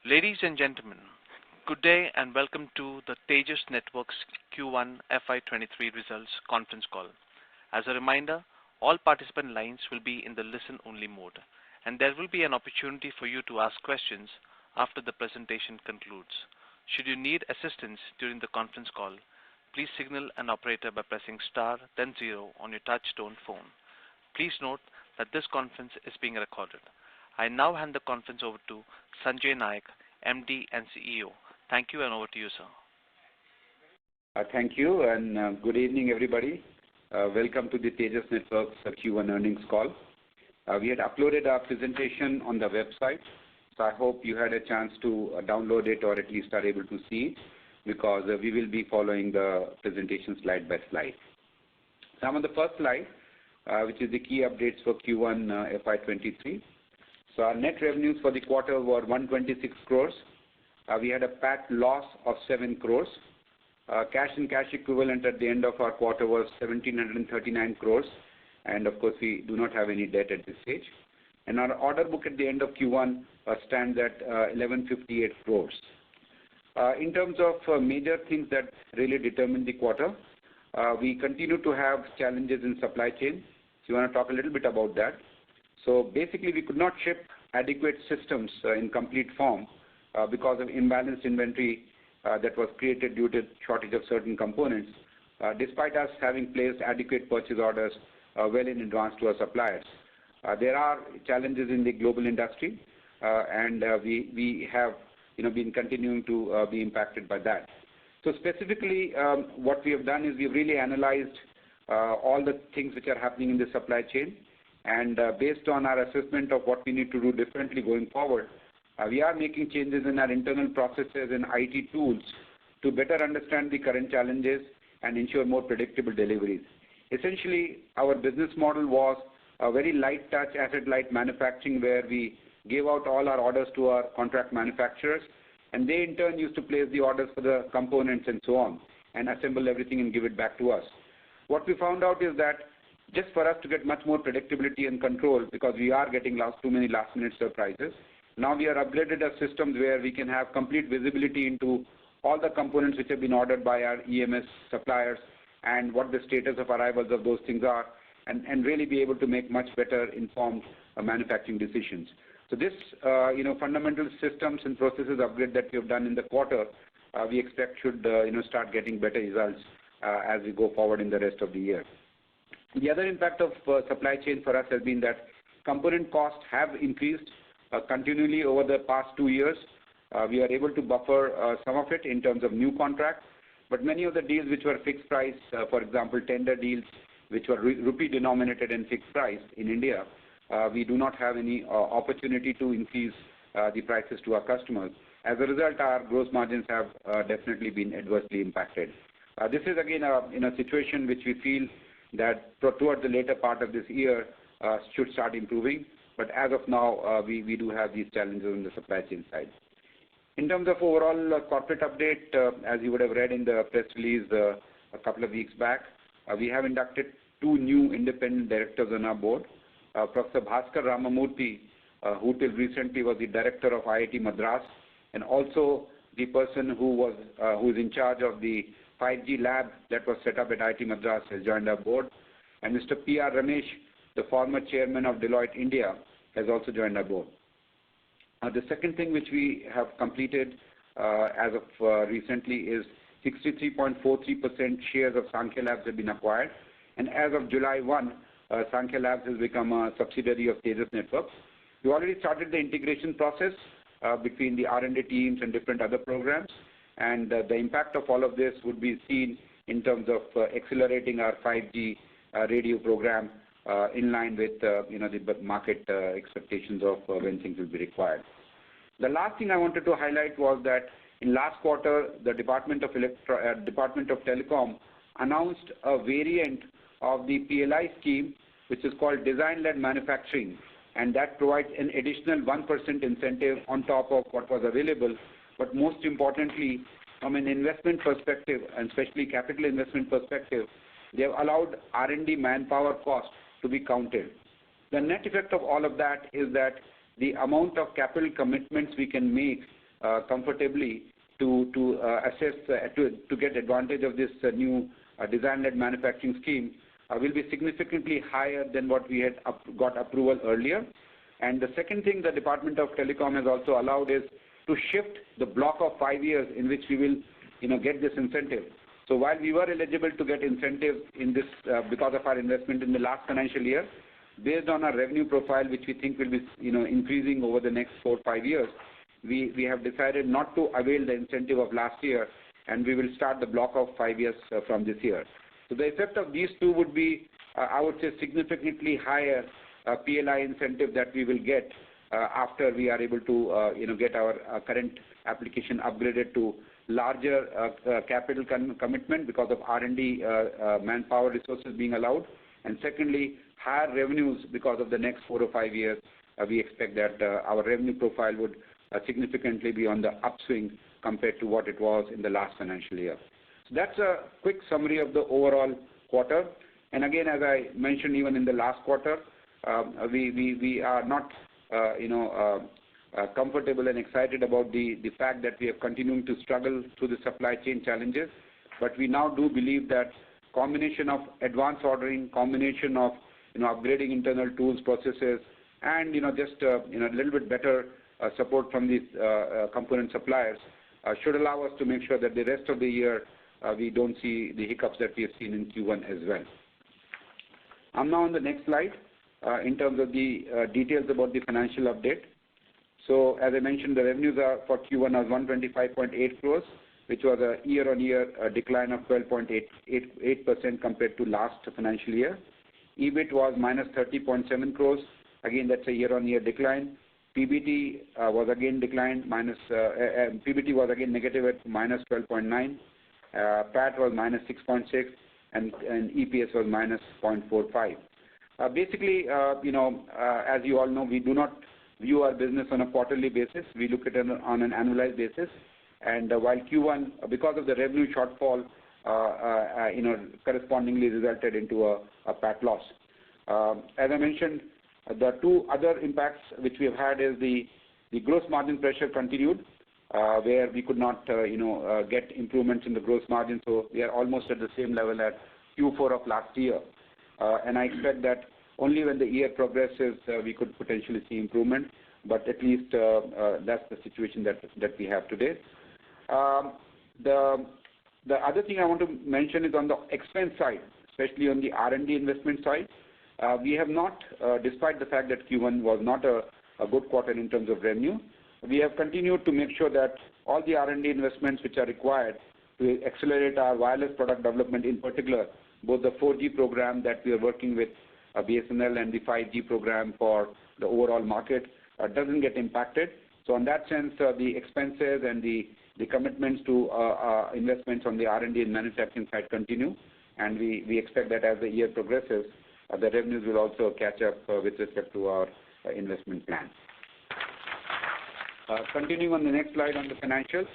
Ladies and gentlemen, good day and welcome to the Tejas Networks Q1 FY23 results conference call. As a reminder, all participant lines will be in the listen-only mode, and there will be an opportunity for you to ask questions after the presentation concludes. Should you need assistance during the conference call, please signal an operator by pressing star then 0 on your touch-tone phone. Please note that this conference is being recorded. I now hand the conference over to Sanjay Nayak, MD and CEO. Thank you, and over to you, sir. Thank you, and good evening, everybody. Welcome to the Tejas Networks Q1 earnings call. We had uploaded our presentation on the website, so I hope you had a chance to download it or at least are able to see it, because we will be following the presentation slide by slide. So I'm on the first slide, which is the key updates for Q1 FY23. So our net revenues for the quarter were 126 crores. We had a PAT loss of 7 crores. Cash and cash equivalent at the end of our quarter was 1739 crores. And of course, we do not have any debt at this stage. And our order book at the end of Q1 stands at 1158 crores. In terms of major things that really determined the quarter, we continue to have challenges in supply chain. So you want to talk a little bit about that. So basically, we could not ship adequate systems in complete form because of imbalanced inventory that was created due to shortage of certain components, despite us having placed adequate purchase orders well in advance to our suppliers. There are challenges in the global industry, and we have been continuing to be impacted by that. So specifically, what we have done is we've really analyzed all the things which are happening in the supply chain. And based on our assessment of what we need to do differently going forward, we are making changes in our internal processes and IT tools to better understand the current challenges and ensure more predictable deliveries. Essentially, our business model was a very light touch, asset-light manufacturing, where we gave out all our orders to our contract manufacturers, and they in turn used to place the orders for the components and so on, and assemble everything and give it back to us. What we found out is that just for us to get much more predictability and control, because we are getting too many last-minute surprises, now we are upgraded our systems where we can have complete visibility into all the components which have been ordered by our EMS suppliers and what the status of arrivals of those things are, and really be able to make much better informed manufacturing decisions. So this, fundamental systems and processes upgrade that we have done in the quarter, we expect should, start getting better results as we go forward in the rest of the year. The other impact of supply chain for us has been that component costs have increased continually over the past 2 years. We are able to buffer some of it in terms of new contracts, but many of the deals which were fixed price, for example, tender deals which were rupee denominated and fixed price in India, we do not have any opportunity to increase the prices to our customers. As a result, our gross margins have definitely been adversely impacted. This is again a situation which we feel that towards the later part of this year should start improving. But as of now, we do have these challenges on the supply chain side. In terms of overall corporate update, as you would have read in the press release a couple of weeks back, we have inducted 2 new independent directors on our board. Professor Bhaskar Ramamurthy, who till recently was the director of IIT Madras, and also the person who is in charge of the 5G lab that was set up at IIT Madras, has joined our board. And Mr. P.R. Ramesh, the former chairman of Deloitte India, has also joined our board. The second thing which we have completed as of recently is 63.43% shares of Sankhya Labs have been acquired. And as of July 1, Sankhya Labs has become a subsidiary of Tejas Networks. We already started the integration process between the R&D teams and different other programs. And the impact of all of this would be seen in terms of accelerating our 5G radio program in line with the market expectations of when things will be required. The last thing I wanted to highlight was that in last quarter, the Department of Telecom announced a variant of the PLI scheme, which is called Design-Led Manufacturing, and that provides an additional 1% incentive on top of what was available. But most importantly, from an investment perspective, and especially capital investment perspective, they have allowed R&D manpower cost to be counted. The net effect of all of that is that the amount of capital commitments we can make comfortably to assess to get advantage of this new design-led manufacturing scheme will be significantly higher than what we had got approval earlier. And the second thing the Department of Telecom has also allowed is to shift the block of 5 years in which we will get this incentive. So while we were eligible to get incentives in this because of our investment in the last financial year, based on our revenue profile, which we think will be increasing over the next 4 or 5 years, we have decided not to avail the incentive of last year, and we will start the block of 5 years from this year. So the effect of these two would be, I would say, significantly higher PLI incentive that we will get after we are able to get our current application upgraded to larger capital commitment because of R&D manpower resources being allowed, and secondly, higher revenues because of the next 4 or 5 years. We expect that our revenue profile would significantly be on the upswing compared to what it was in the last financial year. So that's a quick summary of the overall quarter. And again, as I mentioned, even in the last quarter, we are not comfortable and excited about the fact that we are continuing to struggle through the supply chain challenges. But we now do believe that combination of advance ordering, combination of upgrading internal tools, processes, and just a little bit better support from these component suppliers should allow us to make sure that the rest of the year we don't see the hiccups that we have seen in Q1 as well. I'm now on the next slide in terms of the details about the financial update. So as I mentioned, the revenues are for Q1 was 125.8 crores, which was a year-on-year decline of 12.8% compared to last financial year. EBIT was minus 30.7 crores. Again, that's a year-on-year decline. PBT was again declined. PBT was again negative at minus 12.9. PAT was minus 6.6, and EPS was minus 0.45. Basically, as you all know, we do not view our business on a quarterly basis. We look at it on an annualized basis. And while Q1, because of the revenue shortfall, correspondingly resulted into a PAT loss. As I mentioned, the two other impacts which we have had is the gross margin pressure continued, where we could not, get improvements in the gross margin. So we are almost at the same level at Q4 of last year. And I expect that only when the year progresses, we could potentially see improvement. But at least that's the situation that we have today. The other thing I want to mention is on the expense side, especially on the R&D investment side. We have not, despite the fact that Q1 was not a good quarter in terms of revenue, we have continued to make sure that all the R&D investments which are required to accelerate our wireless product development, in particular, both the 4G program that we are working with BSNL and the 5G program for the overall market doesn't get impacted. So in that sense, the expenses and the commitments to investments on the R&D and manufacturing side continue, and we expect that as the year progresses, the revenues will also catch up with respect to our investment plans. Continuing on the next slide on the financials,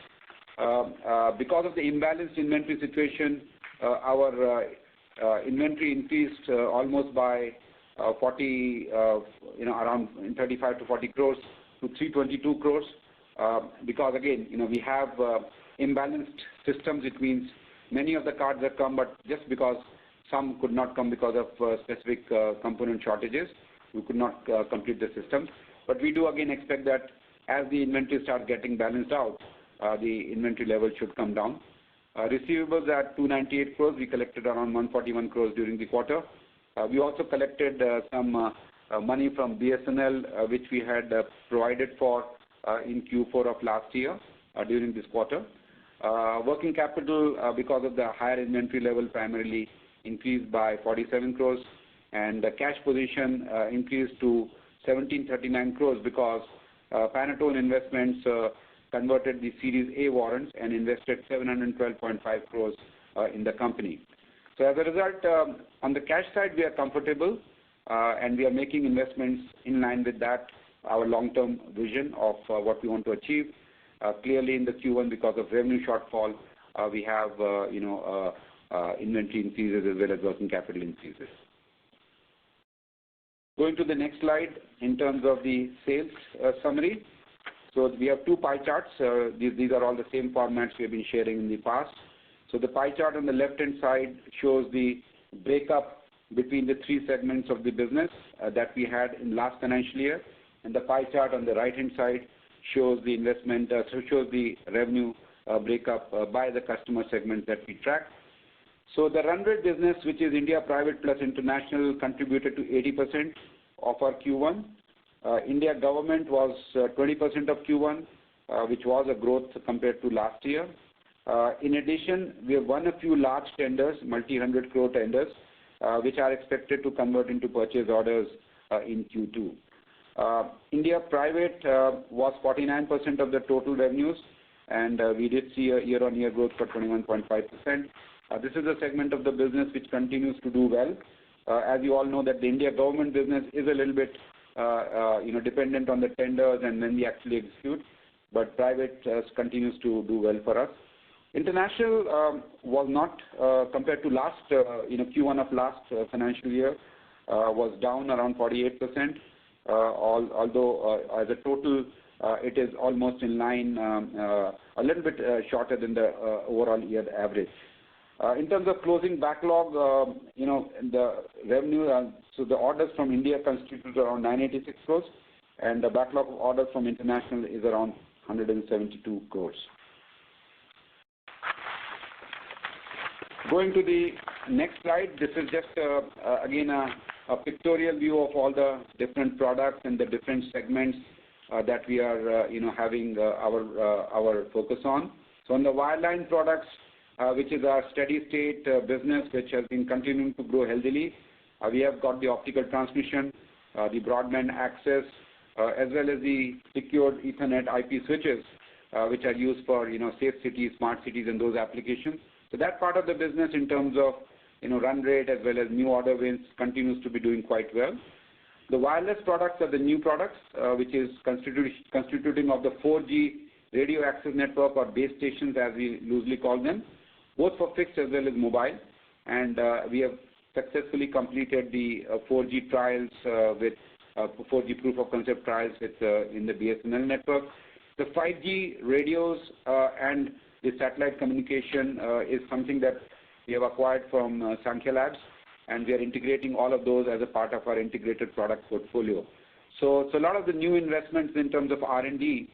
because of the imbalanced inventory situation, our inventory increased almost by 40, around 35 to 40 crores to 322 crores. Because again, we have imbalanced systems. It means many of the cards have come, but just because some could not come because of specific component shortages, we could not complete the system. But we do again expect that as the inventory starts getting balanced out, the inventory level should come down. Receivables at 298 crores. We collected around 141 crores during the quarter. We also collected some money from BSNL, which we had provided for in Q4 of last year during this quarter. Working capital, because of the higher inventory level, primarily increased by 47 crores, and the cash position increased to 1739 crores because Panatone Investments converted the Series A warrants and invested 712.5 crores in the company. So as a result, on the cash side, we are comfortable, and we are making investments in line with that, our long-term vision of what we want to achieve. Clearly in the Q1, because of revenue shortfall, we have inventory increases as well as working capital increases. Going to the next slide in terms of the sales summary. So we have two pie charts. These are all the same formats we have been sharing in the past. So the pie chart on the left-hand side shows the breakup between the three segments of the business that we had in last financial year, and the pie chart on the right-hand side shows the shows the revenue breakup by the customer segments that we track. So the run rate business, which is India private plus international, contributed to 80% of our Q1. India government was 20% of Q1, which was a growth compared to last year. In addition, we have won a few large tenders, multi-hundred crore tenders, which are expected to convert into purchase orders in Q2. India private was 49% of the total revenues, and we did see a year-on-year growth for 21.5%. This is a segment of the business which continues to do well. As you all know, that the India government business is a little bit dependent on the tenders and when we actually execute, but private continues to do well for us. International was not, compared to last, Q1 of last financial year, was down around 48%, although as a total, it is almost in line, a little bit shorter than the overall year average. In terms of closing backlog, the revenue, so the orders from India constitute around 986 crores, and the backlog of orders from international is around 172 crores. Going to the next slide, this is just again a pictorial view of all the different products and the different segments that we are having our focus on. So on the wireline products, which is our steady state business, which has been continuing to grow healthily, we have got the optical transmission, the broadband access, as well as the secured Ethernet IP switches, which are used for safe cities, smart cities, and those applications. So that part of the business, in terms of run rate as well as new order wins, continues to be doing quite well. The wireless products are the new products, which is constituting of the 4G radio access network, or base stations as we loosely call them, both for fixed as well as mobile. And we have successfully completed the 4G trials with 4G proof of concept trials in the BSNL network. The 5G radios and the satellite communication is something that we have acquired from Sankhya Labs, and we are integrating all of those as a part of our integrated product portfolio. So a lot of the new investments in terms of R&D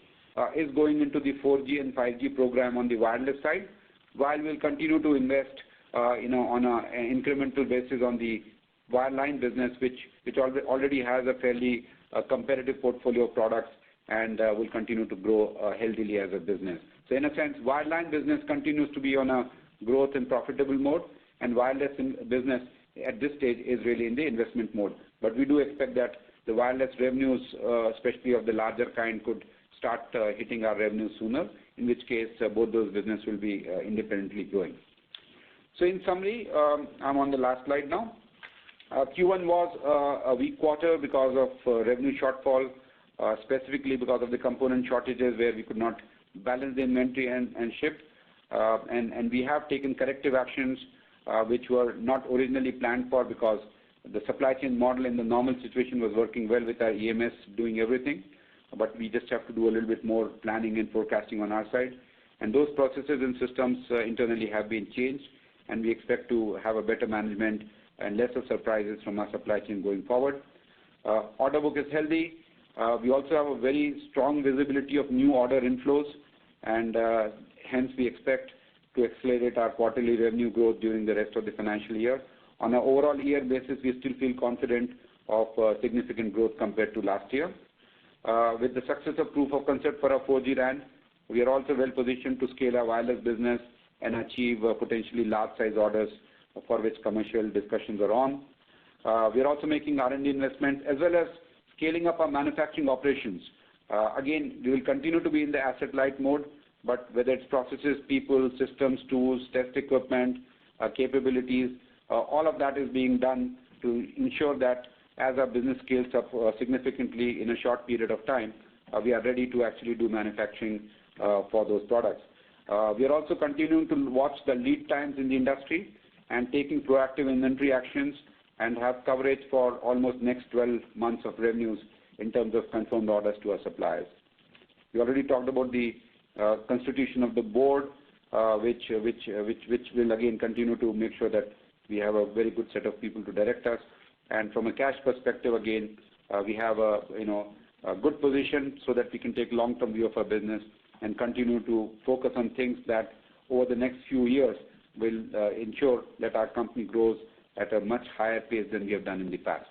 is going into the 4G and 5G program on the wireless side, while we'll continue to invest on an incremental basis on the wireline business, which already has a fairly competitive portfolio of products and will continue to grow healthily as a business. So in a sense, wireline business continues to be on a growth and profitable mode, and wireless business at this stage is really in the investment mode. But we do expect that the wireless revenues, especially of the larger kind, could start hitting our revenues sooner, in which case both those business will be independently growing. So in summary, I'm on the last slide now. Q1 was a weak quarter because of revenue shortfall, specifically because of the component shortages where we could not balance the inventory and ship. And we have taken corrective actions which were not originally planned for, because the supply chain model in the normal situation was working well with our EMS doing everything, but we just have to do a little bit more planning and forecasting on our side. And those processes and systems internally have been changed, and we expect to have a better management and less of surprises from our supply chain going forward. Order book is healthy. We also have a very strong visibility of new order inflows, and hence we expect to accelerate our quarterly revenue growth during the rest of the financial year. On an overall year basis, we still feel confident of significant growth compared to last year. With the success of proof of concept for our 4G RAN, we are also well positioned to scale our wireless business and achieve potentially large size orders for which commercial discussions are on. We are also making R&D investments as well as scaling up our manufacturing operations. Again, we will continue to be in the asset light mode, but whether it's processes, people, systems, tools, test equipment, capabilities, all of that is being done to ensure that as our business scales up significantly in a short period of time, we are ready to actually do manufacturing for those products. We are also continuing to watch the lead times in the industry and taking proactive inventory actions, and have coverage for almost next 12 months of revenues in terms of confirmed orders to our suppliers. We already talked about the constitution of the board, which will again continue to make sure that we have a very good set of people to direct us. And from a cash perspective, again, we have a good position so that we can take long-term view of our business and continue to focus on things that over the next few years will ensure that our company grows at a much higher pace than we have done in the past.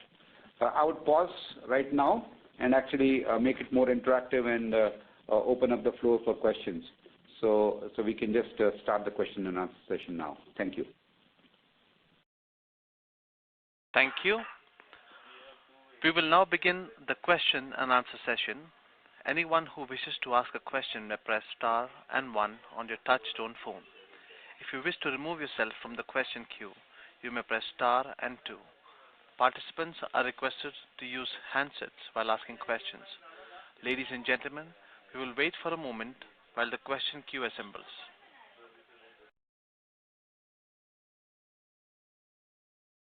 I would pause right now and actually make it more interactive and open up the floor for questions. So we can just start the question and answer session now. Thank you. Thank you. We will now begin the question and answer session. Anyone who wishes to ask a question may press star and 1 on your touch-tone phone. If you wish to remove yourself from the question queue, you may press star and 2. Participants are requested to use handsets while asking questions. Ladies and gentlemen, we will wait for a moment while the question queue assembles.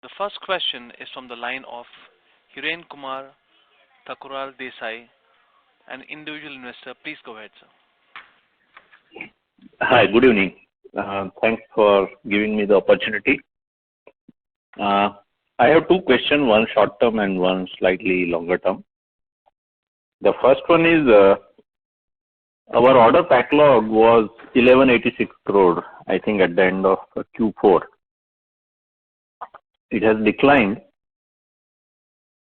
The first question is from the line of Hiren Kumar Thakural Desai, an individual investor. Please go ahead, sir. Hi, good evening. Thanks for giving me the opportunity. I have two questions, one short term and one slightly longer term. The first one is our order backlog was 1186 crore, I think, at the end of Q4. It has declined,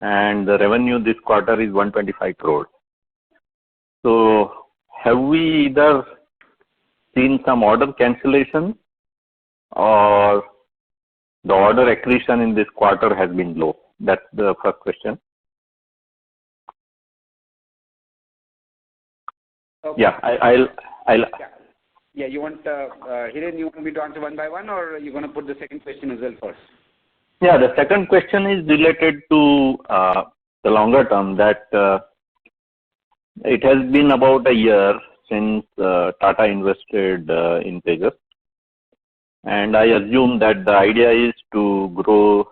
and the revenue this quarter is 125 crore. So have we either seen some order cancellation or the order accretion in this quarter has been low? That's the first question. Okay. Yeah, I'll. Yeah, you want Hiren, you want me to answer one by one, or are you going to put the second question as well first? Yeah, the second question is related to the longer term, that it has been about a year since Tata invested in Tejas, and I assume that the idea is to grow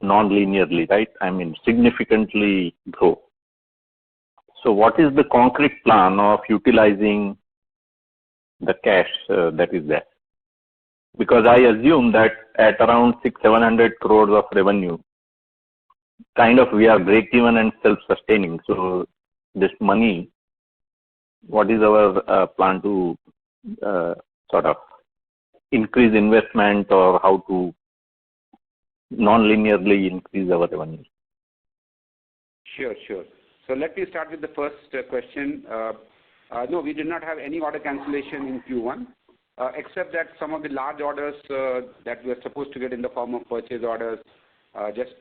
non-linearly, right? I mean, significantly grow. So what is the concrete plan of utilizing the cash that is there? Because I assume that at around 600-700 crores of revenue, kind of we are break-even and self-sustaining. So this money, what is our plan to sort of increase investment, or how to non-linearly increase our revenue? Sure. So let me start with the first question. No, we did not have any order cancellation in Q1, except that some of the large orders that we were supposed to get in the form of purchase orders just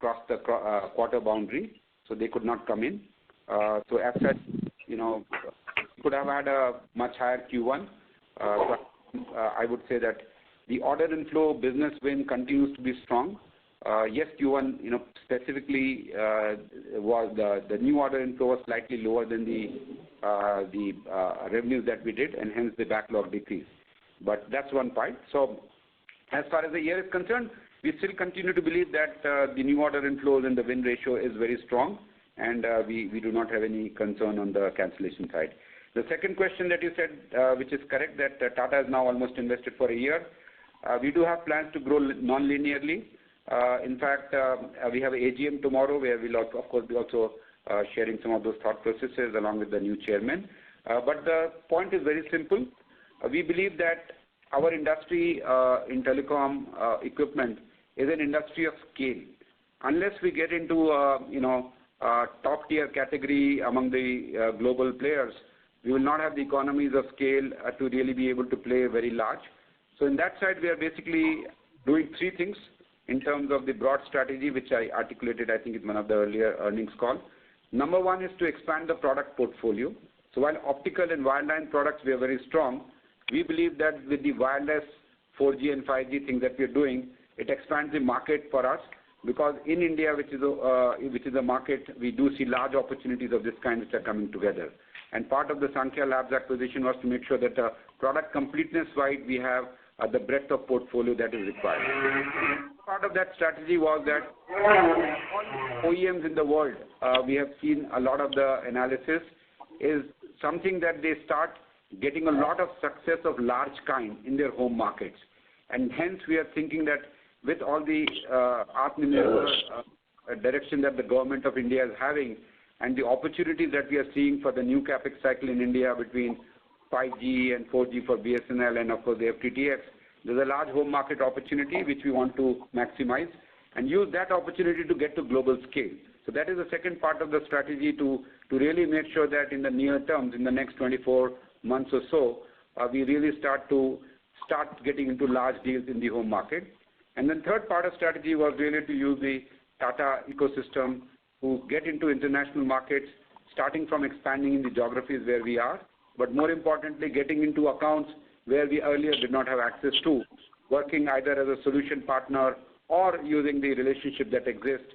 crossed the quarter boundary, so they could not come in. So as such, could have had a much higher Q1. But I would say that the order inflow business win continues to be strong. Yes, Q1, specifically was the new order inflow was slightly lower than the revenues that we did, and hence the backlog decreased. But that's one part. So as far as the year is concerned, we still continue to believe that the new order inflows and the win ratio is very strong, and we do not have any concern on the cancellation side. The second question that you said, which is correct, that Tata has now almost invested for a year. We do have plans to grow non-linearly. In fact, we have an AGM tomorrow where we'll, of course, be also sharing some of those thought processes along with the new chairman. But the point is very simple. We believe that our industry in telecom equipment is an industry of scale. Unless we get into top tier category among the global players, we will not have the economies of scale to really be able to play very large. So in that side, we are basically doing three things in terms of the broad strategy, which I articulated, I think, in one of the earlier earnings call. Number one is to expand the product portfolio. So while optical and wireline products we are very strong, we believe that with the wireless 4G and 5G things that we are doing, it expands the market for us, because in India, which is a market, we do see large opportunities of this kind which are coming together. And part of the Sankhya Labs acquisition was to make sure that product completeness-wide we have the breadth of portfolio that is required. Part of that strategy was that all OEMs in the world, we have seen a lot of the analysis, is something that they start getting a lot of success of large kind in their home markets. And hence we are thinking that with all the Atmanirbhar direction that the government of India is having, and the opportunities that we are seeing for the new capex cycle in India between 5G and 4G for BSNL and of course the FTTX, there's a large home market opportunity which we want to maximize and use that opportunity to get to global scale. So that is the second part of the strategy to really make sure that in the near terms, in the next 24 months or so, we really start getting into large deals in the home market. And then third part of strategy was really to use the Tata ecosystem to get into international markets, starting from expanding in the geographies where we are, but more importantly, getting into accounts where we earlier did not have access to, working either as a solution partner or using the relationship that exists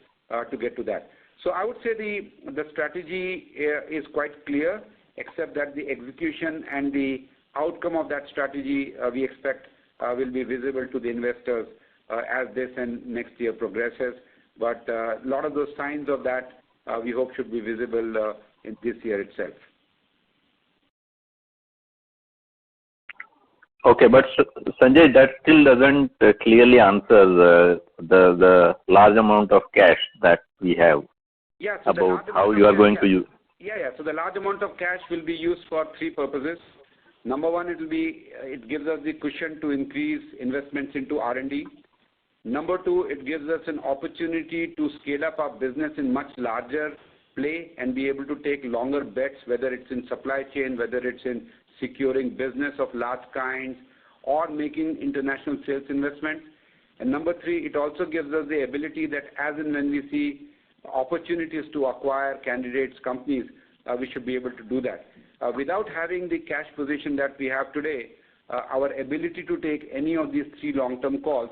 to get to that. So I would say the strategy is quite clear, except that the execution and the outcome of that strategy we expect will be visible to the investors as this and next year progresses. But a lot of those signs of that we hope should be visible in this year itself. Okay, but Sanjay, that still doesn't clearly answer the large amount of cash that we have. Yeah, so about how you are going to use. Yeah. So the large amount of cash will be used for three purposes. Number one, it gives us the cushion to increase investments into R&D. Number two, it gives us an opportunity to scale up our business in much larger play and be able to take longer bets, whether it's in supply chain, whether it's in securing business of large kinds, or making international sales investments. And number three, it also gives us the ability that as and when we see opportunities to acquire candidates, companies, we should be able to do that. Without having the cash position that we have today, our ability to take any of these three long-term calls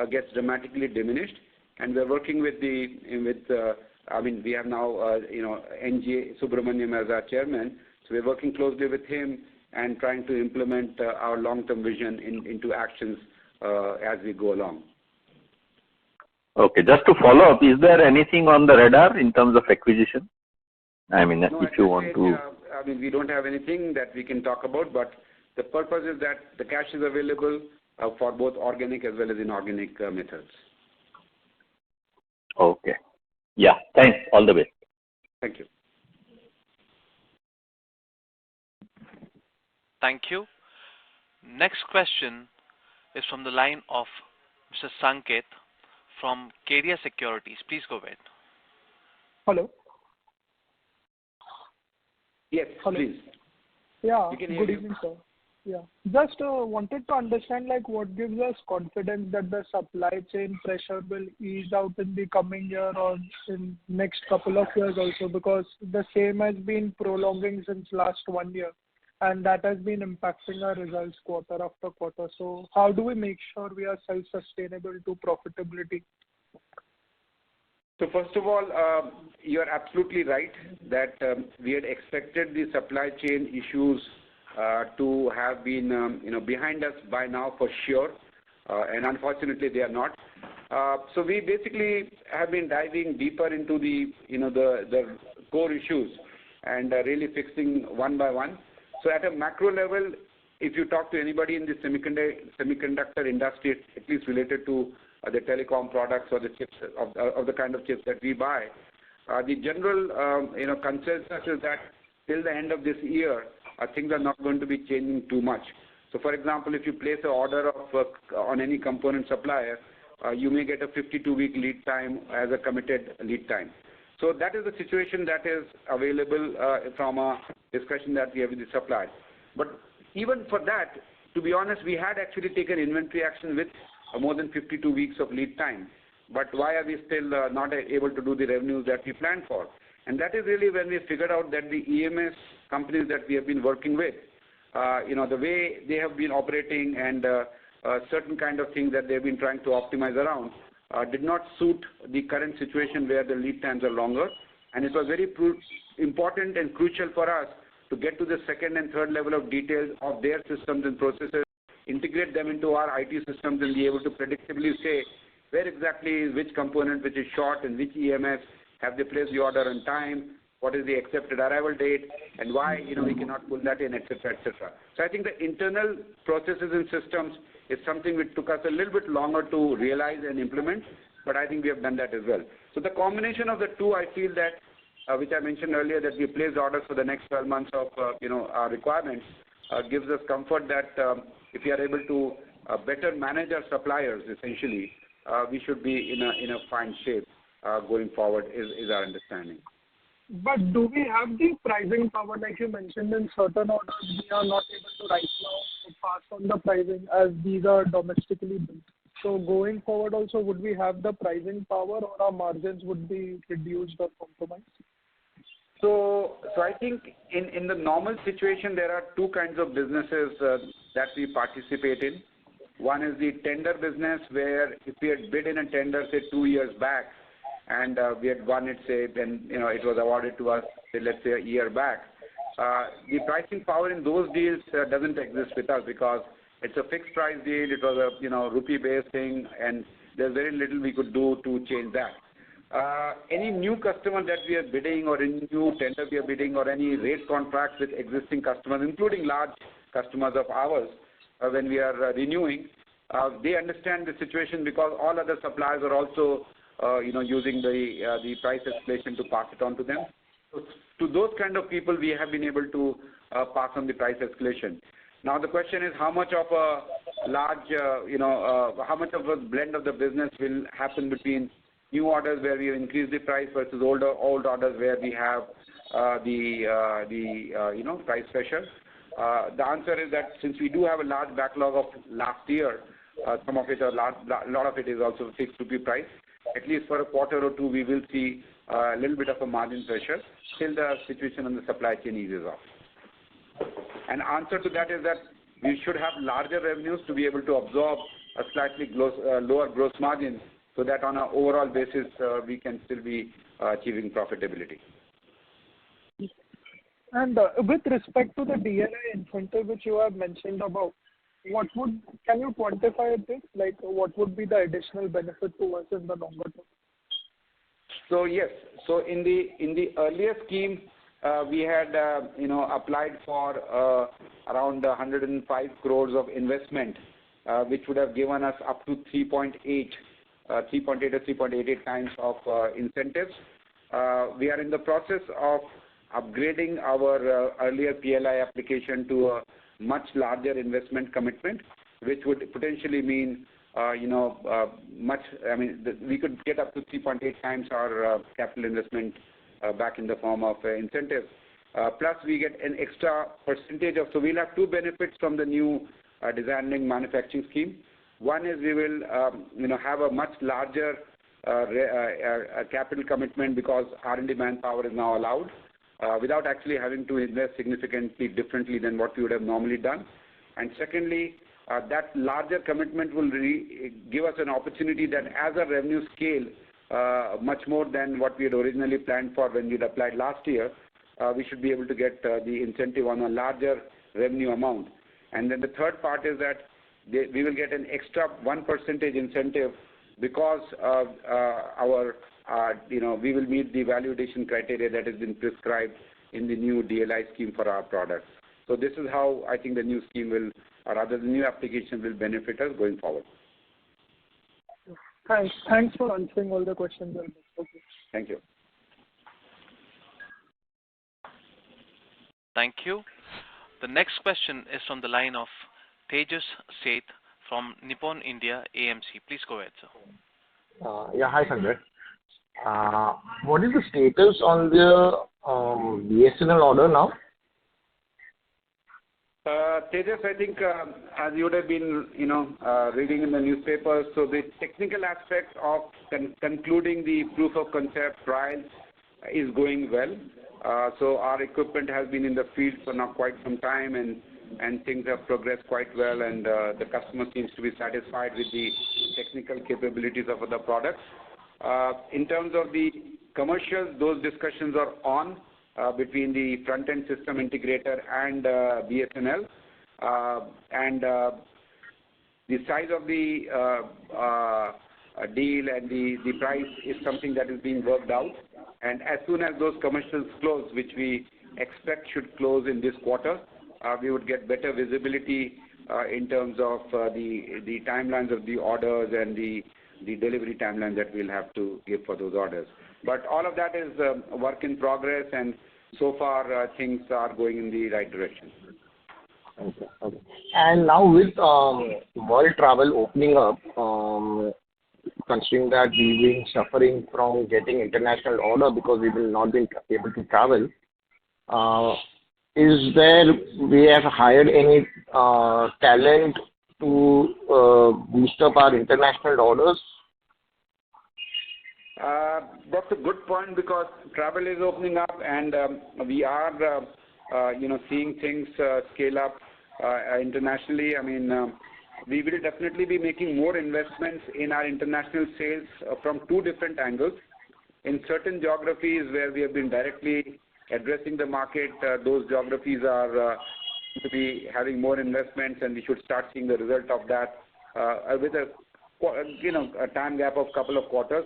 gets dramatically diminished. And we're working with we have now, N.G. Subramaniam as our chairman. So we're working closely with him and trying to implement our long-term vision into actions as we go along. Okay, just to follow up, is there anything on the radar in terms of acquisition? I mean, no, if you want to... we don't have anything that we can talk about, but the purpose is that the cash is available for both organic as well as inorganic methods. Okay. Yeah, thanks. All the best. Thank you. Thank you. Next question is from the line of Mr. Sanket from Kedia Securities. Please go ahead. Hello. Yes, hello. Please. Yeah, good evening, sir. Yeah, just wanted to understand what gives us confidence that the supply chain pressure will ease out in the coming year or in next couple of years also, because the same has been prolonging since last 1 year, and that has been impacting our results quarter after quarter. So how do we make sure we are self-sustainable to profitability? So first of all, you're absolutely right that we had expected the supply chain issues to have been behind us by now for sure, and unfortunately they are not. So we basically have been diving deeper into the core issues and really fixing one by one. So at a macro level, if you talk to anybody in the semiconductor industry, at least related to the telecom products or the chips of the kind of chips that we buy, the general consensus is that till the end of this year, things are not going to be changing too much. So for example, if you place an order on any component supplier, you may get a 52-week lead time as a committed lead time. So that is the situation that is available from a discussion that we have with the suppliers. But even for that, to be honest, we had actually taken inventory action with more than 52 weeks of lead time. But why are we still not able to do the revenues that we planned for? And that is really when we figured out that the EMS companies that we have been working with, the way they have been operating and certain kind of things that they've been trying to optimize around did not suit the current situation where the lead times are longer. And it was very important and crucial for us to get to the second and third level of details of their systems and processes, integrate them into our IT systems and be able to predictably say where exactly is which component which is short and which EMS have they placed the order on time, what is the accepted arrival date, and why we cannot pull that in, etc., etc. So I think the internal processes and systems is something which took us a little bit longer to realize and implement, but I think we have done that as well. So the combination of the two, I feel that, which I mentioned earlier, that we placed orders for the next 12 months of our requirements, gives us comfort that if we are able to better manage our suppliers, essentially, we should be in a fine shape going forward, is our understanding. But do we have the pricing power, like you mentioned, in certain orders we are not able to right now pass on the pricing as these are domestically built? So going forward also, would we have the pricing power, or our margins would be reduced or compromised? So I think in the normal situation, there are two kinds of businesses that we participate in. One is the tender business, where if we had bid in a tender, say 2 years back, and we had won it, say, then it was awarded to us, say, let's say a year back. The pricing power in those deals doesn't exist with us, because it's a fixed price deal. It was a rupee-based thing, and there's very little we could do to change that. Any new customer that we are bidding, or any new tender we are bidding, or any rate contracts with existing customers, including large customers of ours, when we are renewing, they understand the situation, because all other suppliers are also using the price escalation to pass it on to them. So to those kind of people, we have been able to pass on the price escalation. Now the question is, how much of a large, how much of a blend of the business will happen between new orders where we increase the price versus old orders where we have the price pressure. The answer is that since we do have a large backlog of last year, some of it, a lot of it is also fixed rupee price. At least for a quarter or two, we will see a little bit of a margin pressure till the situation on the supply chain eases off. And answer to that is that we should have larger revenues to be able to absorb a slightly lower gross margin, so that on an overall basis, we can still be achieving profitability. And with respect to the DLI incentive which you have mentioned about, can you quantify this? Like, what would be the additional benefit to us in the longer term? So yes, so in the earlier scheme, we had applied for around 105 crores of investment, which would have given us up to 3.8 or 3.88 times of incentives. We are in the process of upgrading our earlier PLI application to a much larger investment commitment, which would potentially mean, we could get up to 3.8 times our capital investment back in the form of incentives. Plus, we get an extra percentage of, so we'll have two benefits from the new designing manufacturing scheme. One is we will, have a much larger capital commitment, because R&D manpower is now allowed, without actually having to invest significantly differently than what we would have normally done. And secondly, that larger commitment will give us an opportunity that as a revenue scale, much more than what we had originally planned for when we had applied last year, we should be able to get the incentive on a larger revenue amount. And then the third part is that we will get an extra 1% incentive, because we will meet the validation criteria that has been prescribed in the new DLI scheme for our products. So this is how I think the new scheme will, or rather the new application will benefit us going forward. Thanks for answering all the questions. Okay. Thank you. Thank you. The next question is from the line of Tejas Seth from Nippon India AMC. Please go ahead, sir. Hi, Sanjay. What is the status on the BSNL order now? Tejas, I think as you would have been, reading in the newspapers, so the technical aspect of concluding the proof of concept trials is going well. So our equipment has been in the field for now quite some time, and things have progressed quite well, and the customer seems to be satisfied with the technical capabilities of the products. In terms of the commercials, those discussions are on between the front-end system integrator and BSNL. And the size of the deal and the price is something that is being worked out. And as soon as those commercials close, which we expect should close in this quarter, we would get better visibility in terms of the timelines of the orders and the delivery timeline that we'll have to give for those orders. But all of that is a work in progress, and so far things are going in the right direction. Okay. Okay. And now with world travel opening up, considering that we've been suffering from getting international order because we will not be able to travel, is there, we have hired any talent to boost up our international orders? That's a good point, because travel is opening up, and we are, seeing things scale up internationally. I mean, we will definitely be making more investments in our international sales from two different angles. In certain geographies where we have been directly addressing the market, those geographies are to be having more investments, and we should start seeing the result of that with a time gap of couple of quarters.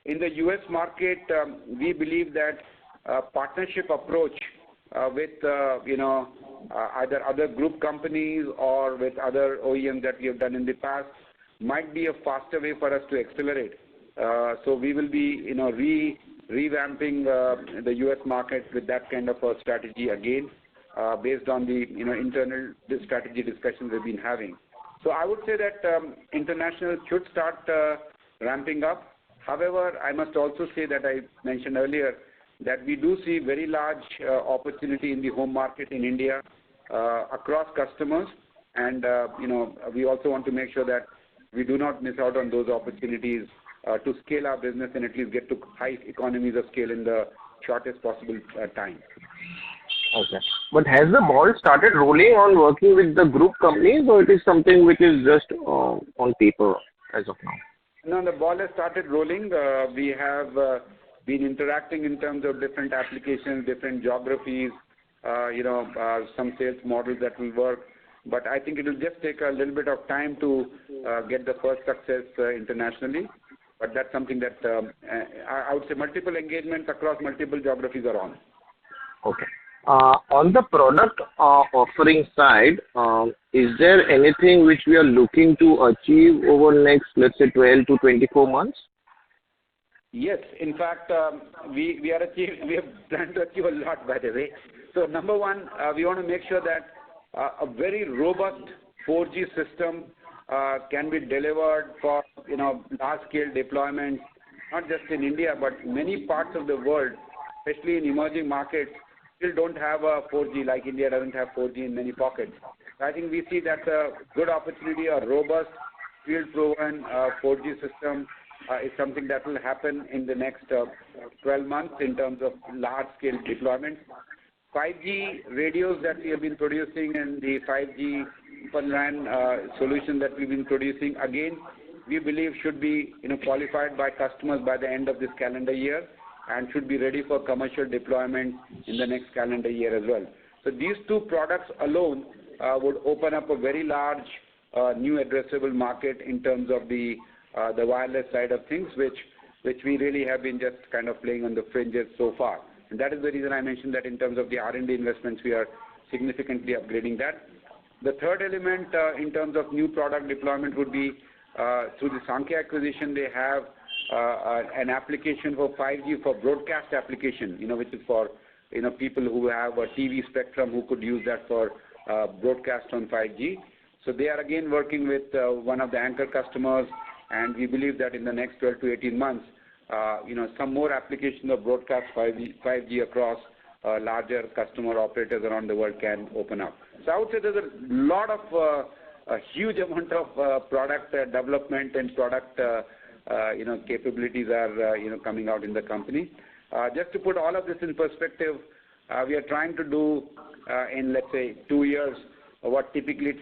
In the U.S. market, we believe that partnership approach with either other group companies or with other OEMs that we have done in the past might be a faster way for us to accelerate. So we will be revamping the U.S. market with that kind of a strategy again, based on the internal strategy discussions we've been having. So I would say that international should start ramping up. However, I must also say that I mentioned earlier that we do see very large opportunity in the home market in India across customers, and we also want to make sure that we do not miss out on those opportunities to scale our business and at least get to high economies of scale in the shortest possible time. Okay. But has the ball started rolling on working with the group companies, or it is something which is just on paper as of now? No, the ball has started rolling. We have been interacting in terms of different applications, different geographies, some sales models that will work. But I think it will just take a little bit of time to get the first success internationally. But that's something that I would say multiple engagements across multiple geographies are on. Okay. On the product offering side, is there anything which we are looking to achieve over the next, let's say, 12 to 24 months? Yes. In fact, we have planned to achieve a lot, by the way. So number one, we want to make sure that a very robust 4G system can be delivered for large-scale deployments, not just in India, but many parts of the world, especially in emerging markets, still don't have a 4G, like India doesn't have 4G in many pockets. I think we see that's a good opportunity. A robust, field-proven 4G system is something that will happen in the next 12 months in terms of large-scale deployments. 5G radios that we have been producing and the 5G Open RAN solution that we've been producing, again, we believe should be qualified by customers by the end of this calendar year, and should be ready for commercial deployment in the next calendar year as well. So these two products alone would open up a very large new addressable market in terms of the wireless side of things, which we really have been just kind of playing on the fringes so far. And that is the reason I mentioned that in terms of the R&D investments, we are significantly upgrading that. The third element in terms of new product deployment would be through the Sankey acquisition. They have an application for 5G for broadcast application, which is for people who have a TV spectrum who could use that for broadcast on 5G. So they are again working with one of the anchor customers, and we believe that in the next 12 to 18 months, some more application of broadcast 5G across larger customer operators around the world can open up. So I would say there's a lot of a huge amount of product development and product capabilities are coming out in the company. Just to put all of this in perspective, we are trying to do in, let's say, 2 years what typically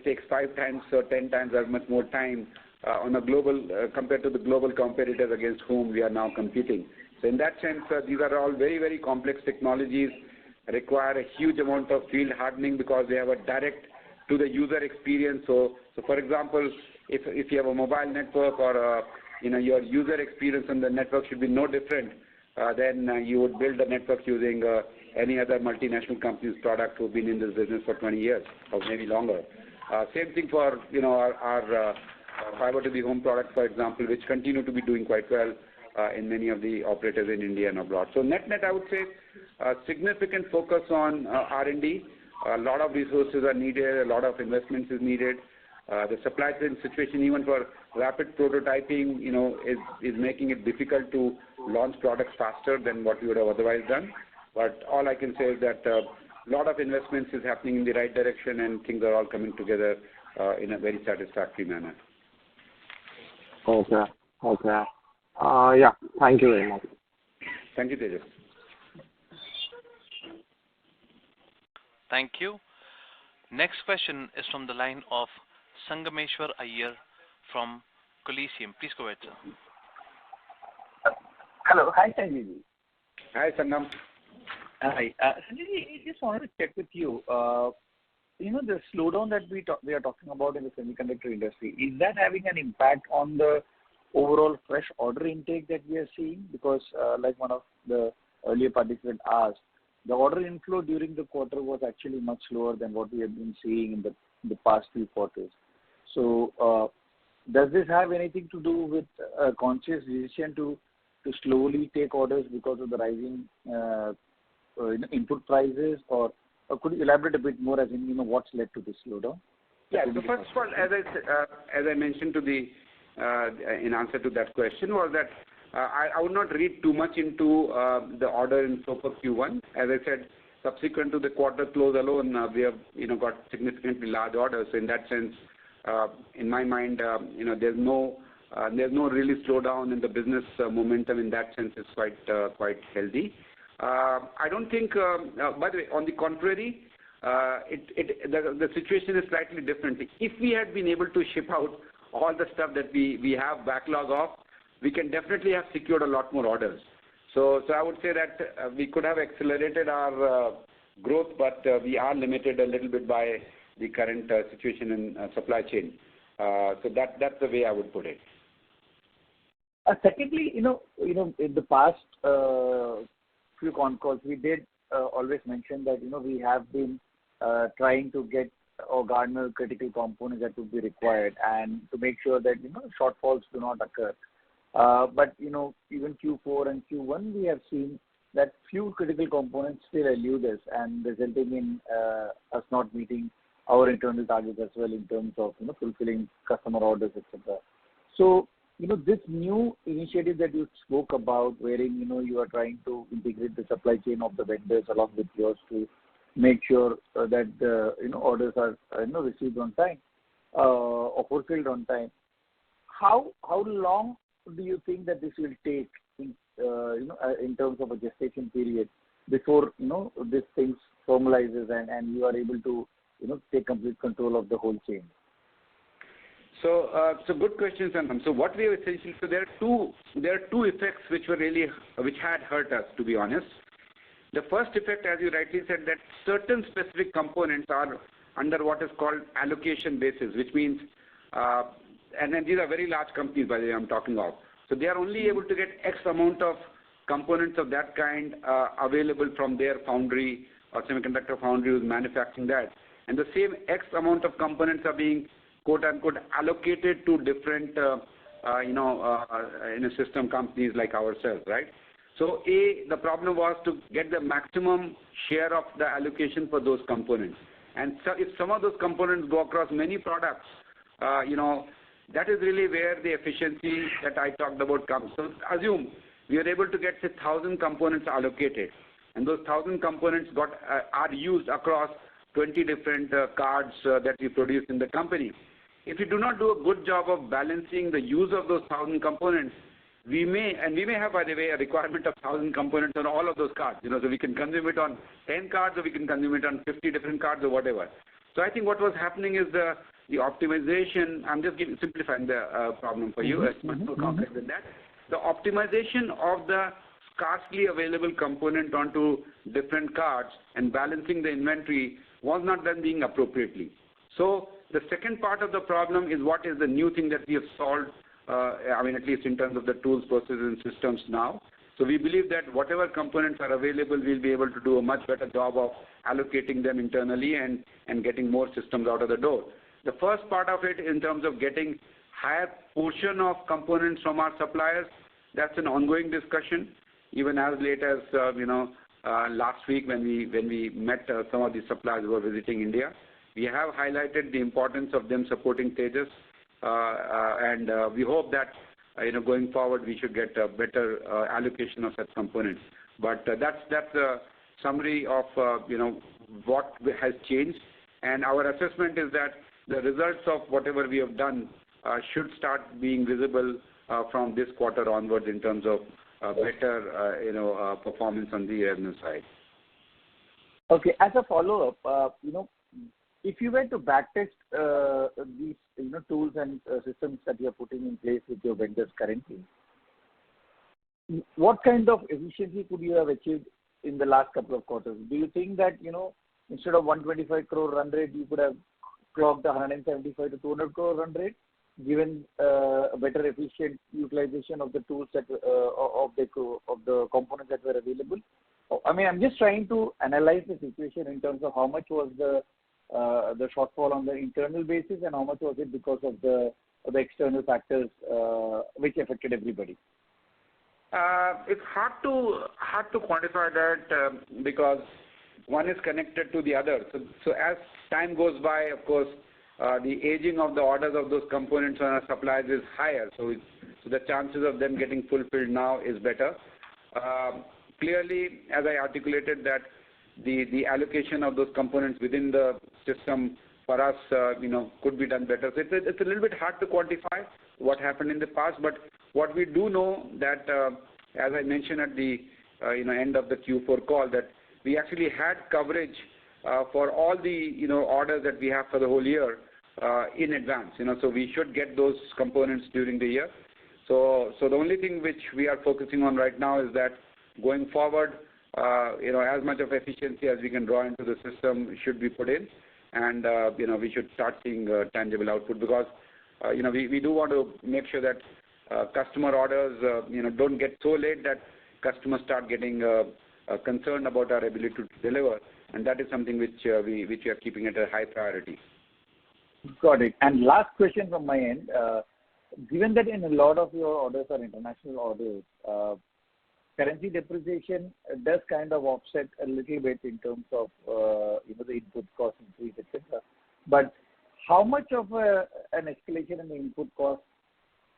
takes 5 times or 10 times as much more time on a global compared to the global competitors against whom we are now competing. So in that sense, these are all very, very complex technologies, require a huge amount of field hardening because they have a direct to the user experience. So for example, if you have a mobile network or your user experience on the network should be no different than you would build a network using any other multinational company's product who've been in this business for 20 years or maybe longer. Same thing for our fiber to the home products, for example, which continue to be doing quite well in many of the operators in India and abroad. So net, I would say significant focus on R&D. A lot of resources are needed. A lot of investments is needed. The supply chain situation, even for rapid prototyping, is making it difficult to launch products faster than what we would have otherwise done. But all I can say is that a lot of investments is happening in the right direction, and things are all coming together in a very satisfactory manner. Okay. Yeah. Thank you very much. Thank you, Tejas. Thank you. Next question is from the line of Sangameshwar Iyer from Coliseum. Please go ahead, sir. Hello. Hi, Sanjay. Hi, Sangam. Hi. Sanjay, I just wanted to check with you. The slowdown that we are talking about in the semiconductor industry, is that having an impact on the overall fresh order intake that we are seeing? Because like one of the earlier participants asked, the order inflow during the quarter was actually much lower than what we have been seeing in the past few quarters. So does this have anything to do with a conscious decision to slowly take orders because of the rising input prices, or could you elaborate a bit more as in what's led to this slowdown? Yeah. So first of all, as I mentioned in answer to that question, was that I would not read too much into the order inflow for Q1. As I said, subsequent to the quarter close alone, we have got significantly large orders. So in that sense, in my mind, there's no really slowdown in the business momentum. In that sense, it's quite healthy. I don't think. By the way, on the contrary, the situation is slightly different. If we had been able to ship out all the stuff that we have backlog of, we can definitely have secured a lot more orders. So I would say that we could have accelerated our growth, but we are limited a little bit by the current situation in supply chain. So that's the way I would put it. Secondly, in the past few concalls, we did always mention that we have been trying to get or garner critical components that would be required, and to make sure that shortfalls do not occur. But even Q4 and Q1, we have seen that few critical components still elude us, and resulting in us not meeting our internal targets as well in terms of fulfilling customer orders, etc. So this new initiative that you spoke about, wherein you are trying to integrate the supply chain of the vendors along with yours to make sure that the orders are received on time or fulfilled on time. How long do you think that this will take in terms of a gestation period before this thing formalizes and you are able to take complete control of the whole chain? So good question, Sangam. So what we have essentially, so there are two effects which had hurt us, to be honest. The first effect, as you rightly said, that certain specific components are under what is called allocation basis, which means, and then these are very large companies, by the way, I'm talking of. So they are only able to get X amount of components of that kind available from their foundry or semiconductor foundry who's manufacturing that. And the same X amount of components are being, quote unquote, allocated to different, system companies like ourselves, right? So the problem was to get the maximum share of the allocation for those components. And so if some of those components go across many products, that is really where the efficiency that I talked about comes. So assume we are able to get, say, 1,000 components allocated, and those 1,000 components are used across 20 different cards that we produce in the company. If we do not do a good job of balancing the use of those 1,000 components, we may have, by the way, a requirement of 1,000 components on all of those cards. So we can consume it on 10 cards, or we can consume it on 50 different cards, or whatever. So I think what was happening is the optimization. I'm just simplifying the problem for you. It's much more complex than that. The optimization of the scarcely available component onto different cards and balancing the inventory was not done being appropriately. So the second part of the problem is what is the new thing that we have solved I mean, at least in terms of the tools, processes, and systems now. So we believe that whatever components are available, we'll be able to do a much better job of allocating them internally and getting more systems out of the door. The first part of it, in terms of getting higher portion of components from our suppliers, that's an ongoing discussion. Even as late as last week when we met some of the suppliers who were visiting India, we have highlighted the importance of them supporting Tejas, and we hope that going forward we should get a better allocation of such components. But that's a summary of what has changed, and our assessment is that the results of whatever we have done should start being visible from this quarter onwards in terms of better performance on the revenue side. Okay, as a follow-up, if you were to backtest these tools and systems that you are putting in place with your vendors currently, what kind of efficiency could you have achieved in the last couple of quarters? Do you think that instead of 125 crore run rate, you could have clocked the 175 to 200 crore run rate, given a better efficient utilization of the tools that of the components that were available? I mean, I'm just trying to analyze the situation in terms of how much was the shortfall on the internal basis and how much was it because of the external factors which affected everybody. It's hard to quantify that because one is connected to the other. So as time goes by, of course, the aging of the orders of those components on our suppliers is higher. So the chances of them getting fulfilled now is better. Clearly, as I articulated, that the allocation of those components within the system for us, could be done better. So it's a little bit hard to quantify what happened in the past, but what we do know that, as I mentioned at the end of the Q4 call, that we actually had coverage for all the orders that we have for the whole year in advance. So we should get those components during the year. So the only thing which we are focusing on right now is that going forward, as much of efficiency as we can draw into the system should be put in, and we should start seeing tangible output, because we do want to make sure that customer orders don't get so late that customers start getting concerned about our ability to deliver, and that is something which we are keeping at a high priority. Got it. And last question from my end, given that in a lot of your orders are international orders, currency depreciation does kind of offset a little bit in terms of the input cost increase, etc. But how much of an escalation in the input cost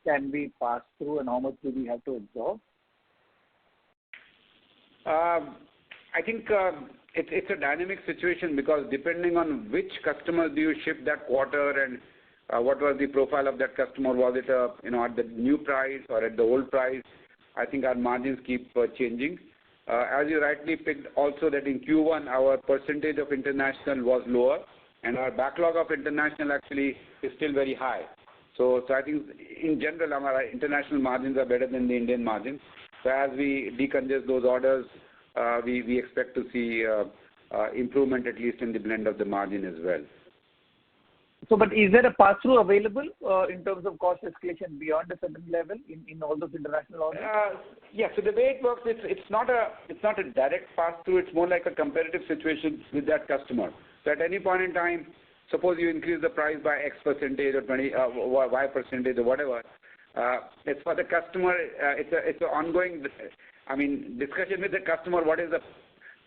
can be passed through, and how much do we have to absorb? I think it's a dynamic situation, because depending on which customer do you ship that quarter and what was the profile of that customer, was it at the new price or at the old price, I think our margins keep changing. As you rightly picked also, that in Q1 our percentage of international was lower, and our backlog of international actually is still very high. So I think in general our international margins are better than the Indian margins. So as we decongest those orders, we expect to see improvement at least in the blend of the margin as well. So, but is there a pass-through available in terms of cost escalation beyond a certain level in all those international orders? Yeah. So the way it works, it's not a direct pass-through. It's more like a competitive situation with that customer. So at any point in time, suppose you increase the price by X percentage or 20 Y percentage or whatever. It's for the customer. It's an ongoing, discussion with the customer. What is the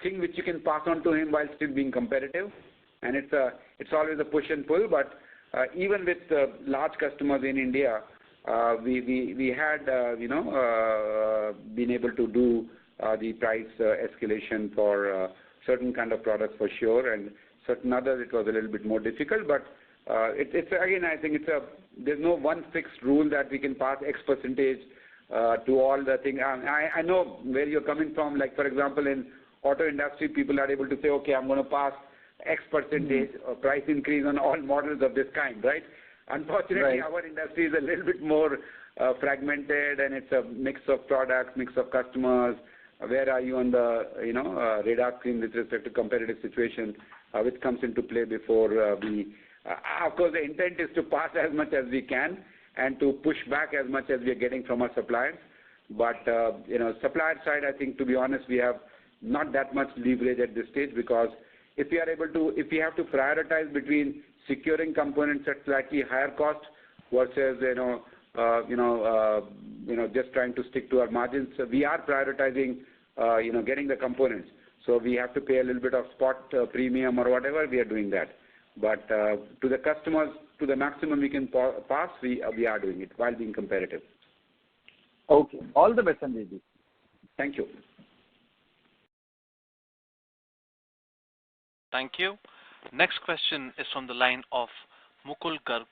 thing which you can pass on to him while still being competitive? And it's always a push and pull. But even with large customers in India, we had been able to do the price escalation for certain kind of products for sure, and certain others it was a little bit more difficult. But it's again, I think there's no one fixed rule that we can pass X percentage to all the thing. I know where you're coming from. Like for example, in auto industry, people are able to say, okay, I'm going to pass X percentage price increase on all models of this kind, right? Unfortunately, our industry is a little bit more fragmented, and it's a mix of products, mix of customers. Where are you on the radar screen with respect to competitive situation, which comes into play before we. Of course, the intent is to pass as much as we can, and to push back as much as we are getting from our suppliers. But supplier side, I think, to be honest, we have not that much leverage at this stage, because if we have to prioritize between securing components at slightly higher cost versus just trying to stick to our margins, so we are prioritizing getting the components. So we have to pay a little bit of spot premium or whatever. We are doing that. But to the customers, to the maximum we can pass, we are doing it while being competitive. Okay. All the best, Sanjay. Thank you. Thank you. Next question is from the line of Mukul Garg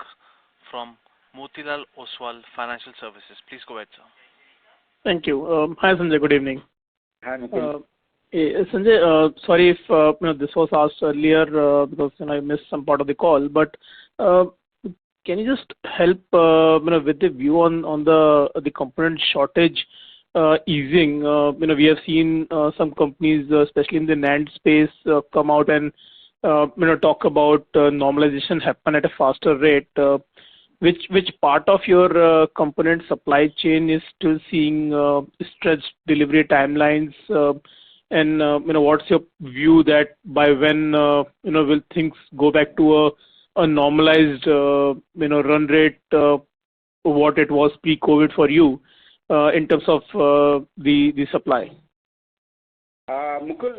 from Motilal Oswal Financial Services. Please go ahead, sir. Thank you. Hi, Sanjay. Good evening. Hi, Mukul. Sanjay, sorry if this was asked earlier because I missed some part of the call. But can you just help with the view on the component shortage easing? We have seen some companies, especially in the NAND space, come out and talk about normalization happen at a faster rate. Which part of your component supply chain is still seeing stretched delivery timelines? And what's your view that by when will things go back to a normalized run rate, what it was pre-COVID for you in terms of the supply? Mukul,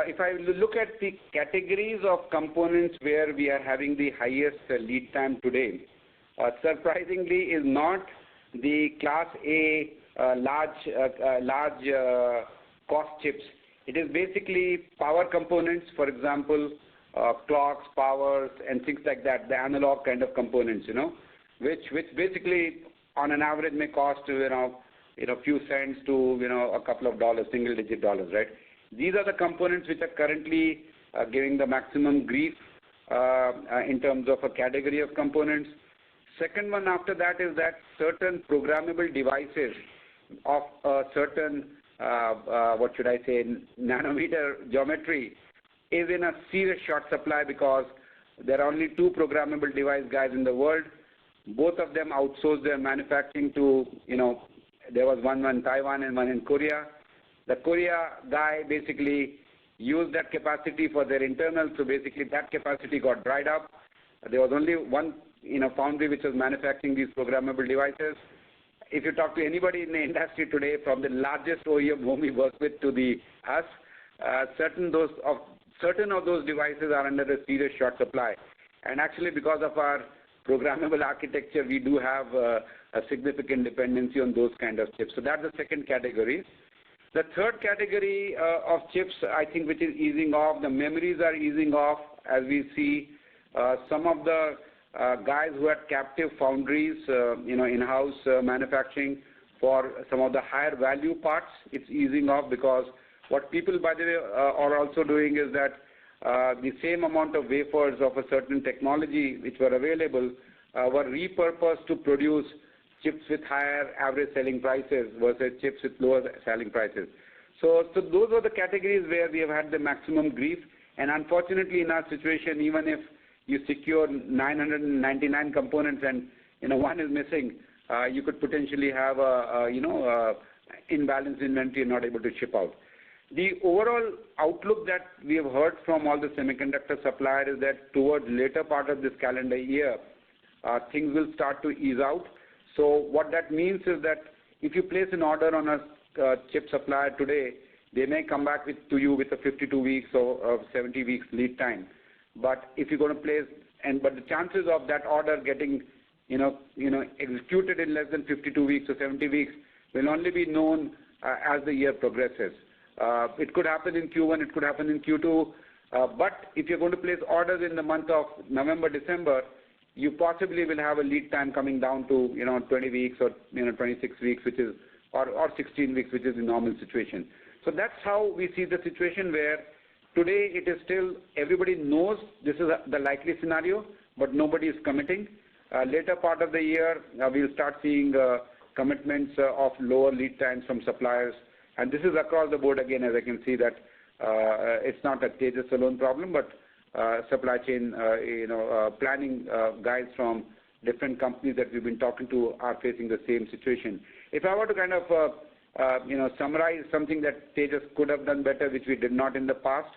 if I look at the categories of components where we are having the highest lead time today, surprisingly is not the class A large cost chips. It is basically power components, for example, clocks, powers, and things like that, the analog kind of components, which basically on an average may cost few cents to a couple of dollars, single-digit dollars, right? These are the components which are currently giving the maximum grief in terms of a category of components. Second one after that is that certain programmable devices of a certain nanometer geometry is in a serious short supply, because there are only two programmable device guys in the world. Both of them outsource their manufacturing to, there was one in Taiwan and one in Korea. The Korea guy basically used that capacity for their internal, so basically that capacity got dried up. There was only one foundry which was manufacturing these programmable devices. If you talk to anybody in the industry today, from the largest OEM whom we work with to us, certain of those devices are under a serious short supply. And actually, because of our programmable architecture, we do have a significant dependency on those kind of chips. So that's the second category. The third category of chips, I think, which is easing off, the memories are easing off as we see some of the guys who had captive foundries, in-house manufacturing for some of the higher value parts. It's easing off, because what people, by the way, are also doing is that the same amount of wafers of a certain technology which were available were repurposed to produce chips with higher average selling prices versus chips with lower selling prices. So those are the categories where we have had the maximum grief. And unfortunately, in our situation, even if you secure 999 components and one is missing, you could potentially have imbalanced inventory and not able to ship out. The overall outlook that we have heard from all the semiconductor suppliers is that towards later part of this calendar year, things will start to ease out. So what that means is that if you place an order on a chip supplier today, they may come back to you with a 52 weeks or 70 weeks lead time. But if you're going to place, but the chances of that order getting, executed in less than 52 weeks or 70 weeks will only be known as the year progresses. It could happen in Q1, it could happen in Q2, but if you're going to place orders in the month of November, December, you possibly will have a lead time coming down to 20 weeks or 26 weeks, which is or 16 weeks, which is the normal situation. So that's how we see the situation, where today it is still everybody knows this is the likely scenario, but nobody is committing. Later part of the year, we'll start seeing commitments of lower lead times from suppliers, and this is across the board again, as I can see that it's not a Tejas alone problem, but supply chain, planning guys from different companies that we've been talking to are facing the same situation. If I were to kind of summarize something that Tejas could have done better, which we did not in the past,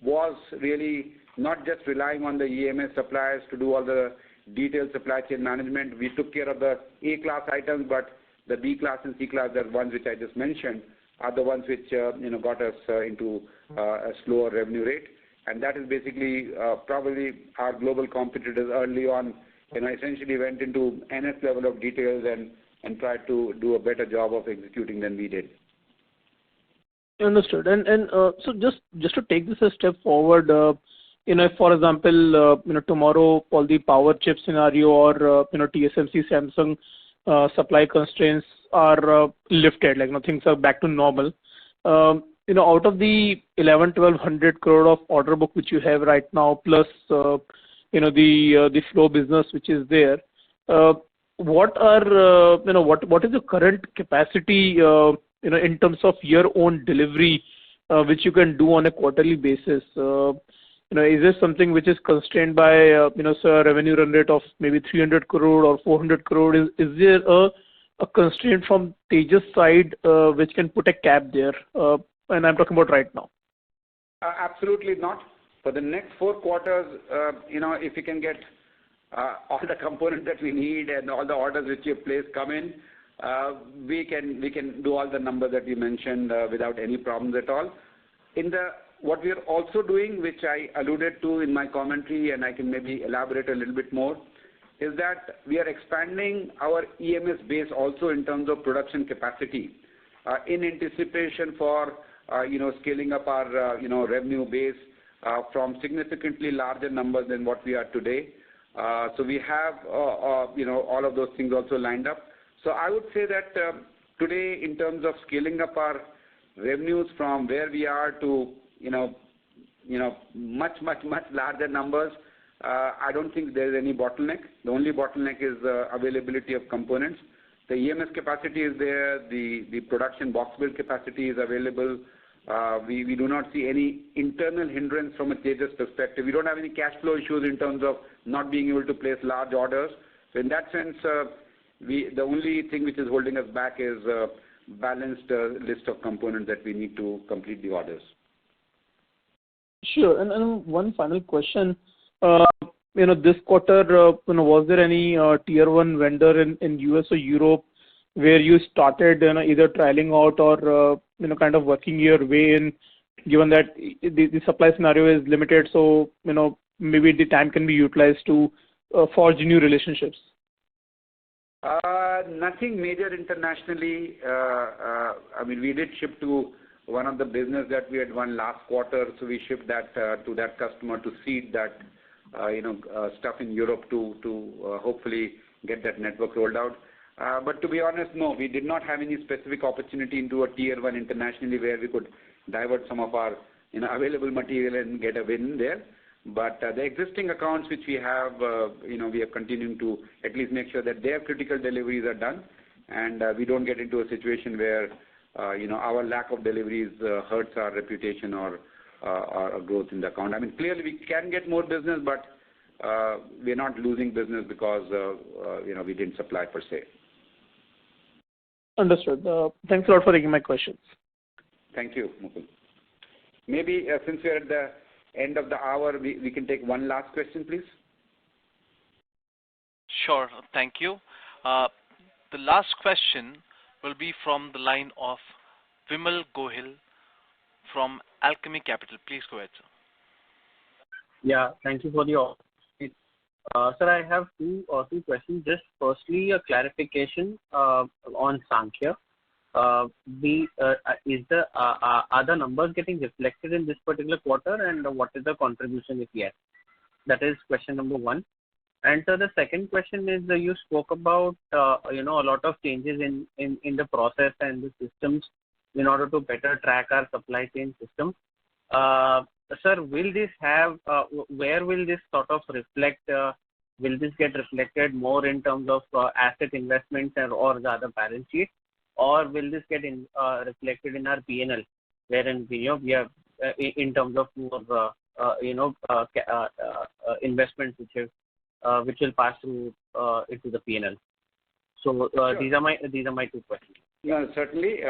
was really not just relying on the EMS suppliers to do all the detailed supply chain management. We took care of the A-class items, but the B-class and C-class, the ones which I just mentioned, are the ones which got us into a slower revenue rate. And that is basically probably our global competitors early on, essentially went into NS level of details and tried to do a better job of executing than we did. Understood. And so just to take this a step forward, if, for example, tomorrow all the power chip scenario or TSMC, Samsung supply constraints are lifted, like things are back to normal. Out of the 1,100 crore of order book which you have right now, plus the flow business which is there, what is the current capacity in terms of your own delivery which you can do on a quarterly basis? Is this something which is constrained by say a revenue run rate of maybe 300 crore or 400 crore? Is there a constraint from Tejas side which can put a cap there? And I'm talking about right now. Absolutely not. For the next 4 quarters, if we can get all the components that we need and all the orders which you placed come in, we can do all the numbers that you mentioned without any problems at all. What we are also doing, which I alluded to in my commentary, and I can maybe elaborate a little bit more, is that we are expanding our EMS base also in terms of production capacity in anticipation for scaling up our revenue base from significantly larger numbers than what we are today. So we have all of those things also lined up. So I would say that today, in terms of scaling up our revenues from where we are to much larger numbers, I don't think there is any bottleneck. The only bottleneck is availability of components. The EMS capacity is there. The production box build capacity is available. We do not see any internal hindrance from a Tejas perspective. We don't have any cash flow issues in terms of not being able to place large orders. So in that sense, the only thing which is holding us back is a balanced list of components that we need to complete the orders. Sure. And one final question. This quarter, was there any tier 1 vendor in US or Europe where you started either trialing out or kind of working your way in, given that the supply scenario is limited, so maybe the time can be utilized to forge new relationships? Nothing major internationally. I mean, we did ship to one of the business that we had won last quarter, so we shipped that to that customer to seed that stuff in Europe to hopefully get that network rolled out. But to be honest, no, we did not have any specific opportunity into a tier 1 internationally where we could divert some of our available material and get a win there. But the existing accounts which we have, we are continuing to at least make sure that their critical deliveries are done, and we don't get into a situation where our lack of deliveries hurts our reputation or growth in the account. I mean, clearly we can get more business, but we are not losing business because we didn't supply per se. Understood. Thanks a lot for taking my questions. Thank you, Mukul. Maybe since we are at the end of the hour, we can take one last question, please. Sure. Thank you. The last question will be from the line of Vimal Gohil from Alchemy Capital. Please go ahead, sir. Yeah, thank you for the opportunity. Sir, I have two questions. Just firstly, a clarification on Sankhya. Are the numbers getting reflected in this particular quarter, and what is the contribution if yes? That is question number one. And so the second question is you spoke about a lot of changes in the process and the systems in order to better track our supply chain system. Sir, will this have where will this sort of reflect? Will this get reflected more in terms of asset investments or the other balance sheet, or will this get reflected in our P&L, wherein we have in terms of more investments which have which will pass through into the P&L. So Sure. these are my two questions. No, certainly.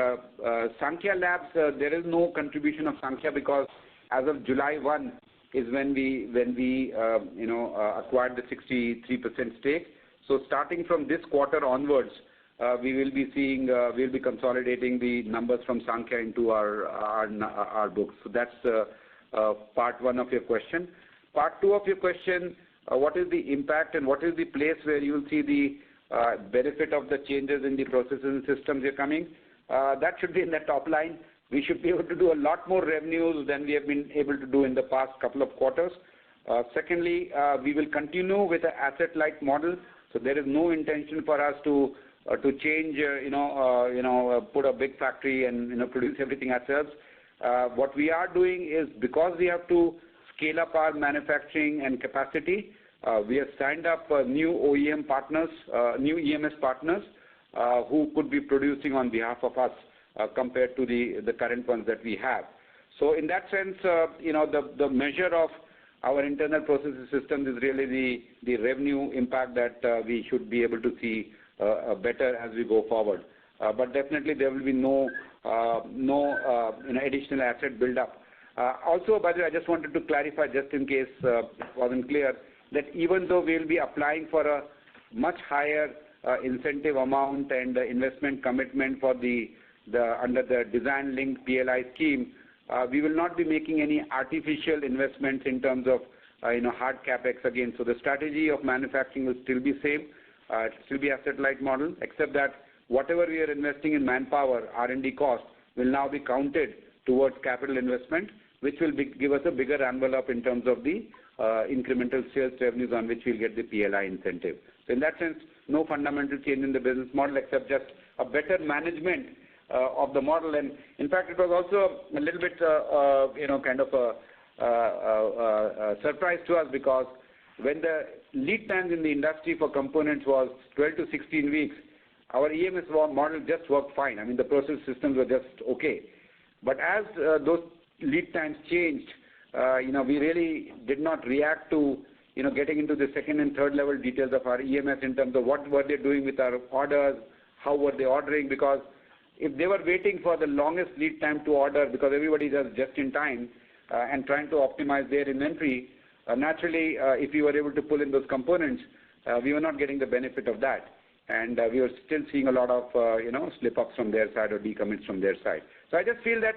Sankhya Labs, there is no contribution of Sankhya because as of July 1 is when we acquired the 63% stake. So starting from this quarter onwards, we will be seeing we'll be consolidating the numbers from Sankhya into our books. So that's part one of your question. Part two of your question, what is the impact and what is the place where you will see the benefit of the changes in the processes and systems are coming? That should be in the top line. We should be able to do a lot more revenues than we have been able to do in the past couple of quarters. Secondly, we will continue with the asset-light model. So there is no intention for us to change, put a big factory and produce everything ourselves. What we are doing is because we have to scale up our manufacturing and capacity, we have signed up new OEM partners, new EMS partners who could be producing on behalf of us compared to the current ones that we have. So in that sense, the measure of our internal processes systems is really the revenue impact that we should be able to see better as we go forward. But definitely there will be no additional asset build up. Also, by the way, I just wanted to clarify, just in case it wasn't clear, that even though we will be applying for a much higher incentive amount and investment commitment for under the design-linked PLI scheme, we will not be making any artificial investments in terms of hard capex again. So the strategy of manufacturing will still be same. It will still be asset-light model, except that whatever we are investing in manpower, R&D cost, will now be counted towards capital investment, which will give us a bigger envelope in terms of the incremental sales revenues on which we'll get the PLI incentive. So in that sense, no fundamental change in the business model except just a better management of the model. And in fact, it was also a little bit, kind of a surprise to us because when the lead times in the industry for components was 12 to 16 weeks, our EMS model just worked fine. I mean, the process systems were just okay. But as those lead times changed, we really did not react to, getting into the second and third level details of our EMS in terms of what were they doing with our orders, how were they ordering, because if they were waiting for the longest lead time to order because everybody does just in time and trying to optimize their inventory, naturally, if we were able to pull in those components, we were not getting the benefit of that. And we were still seeing a lot of, slip-ups from their side or decommits from their side. So I just feel that,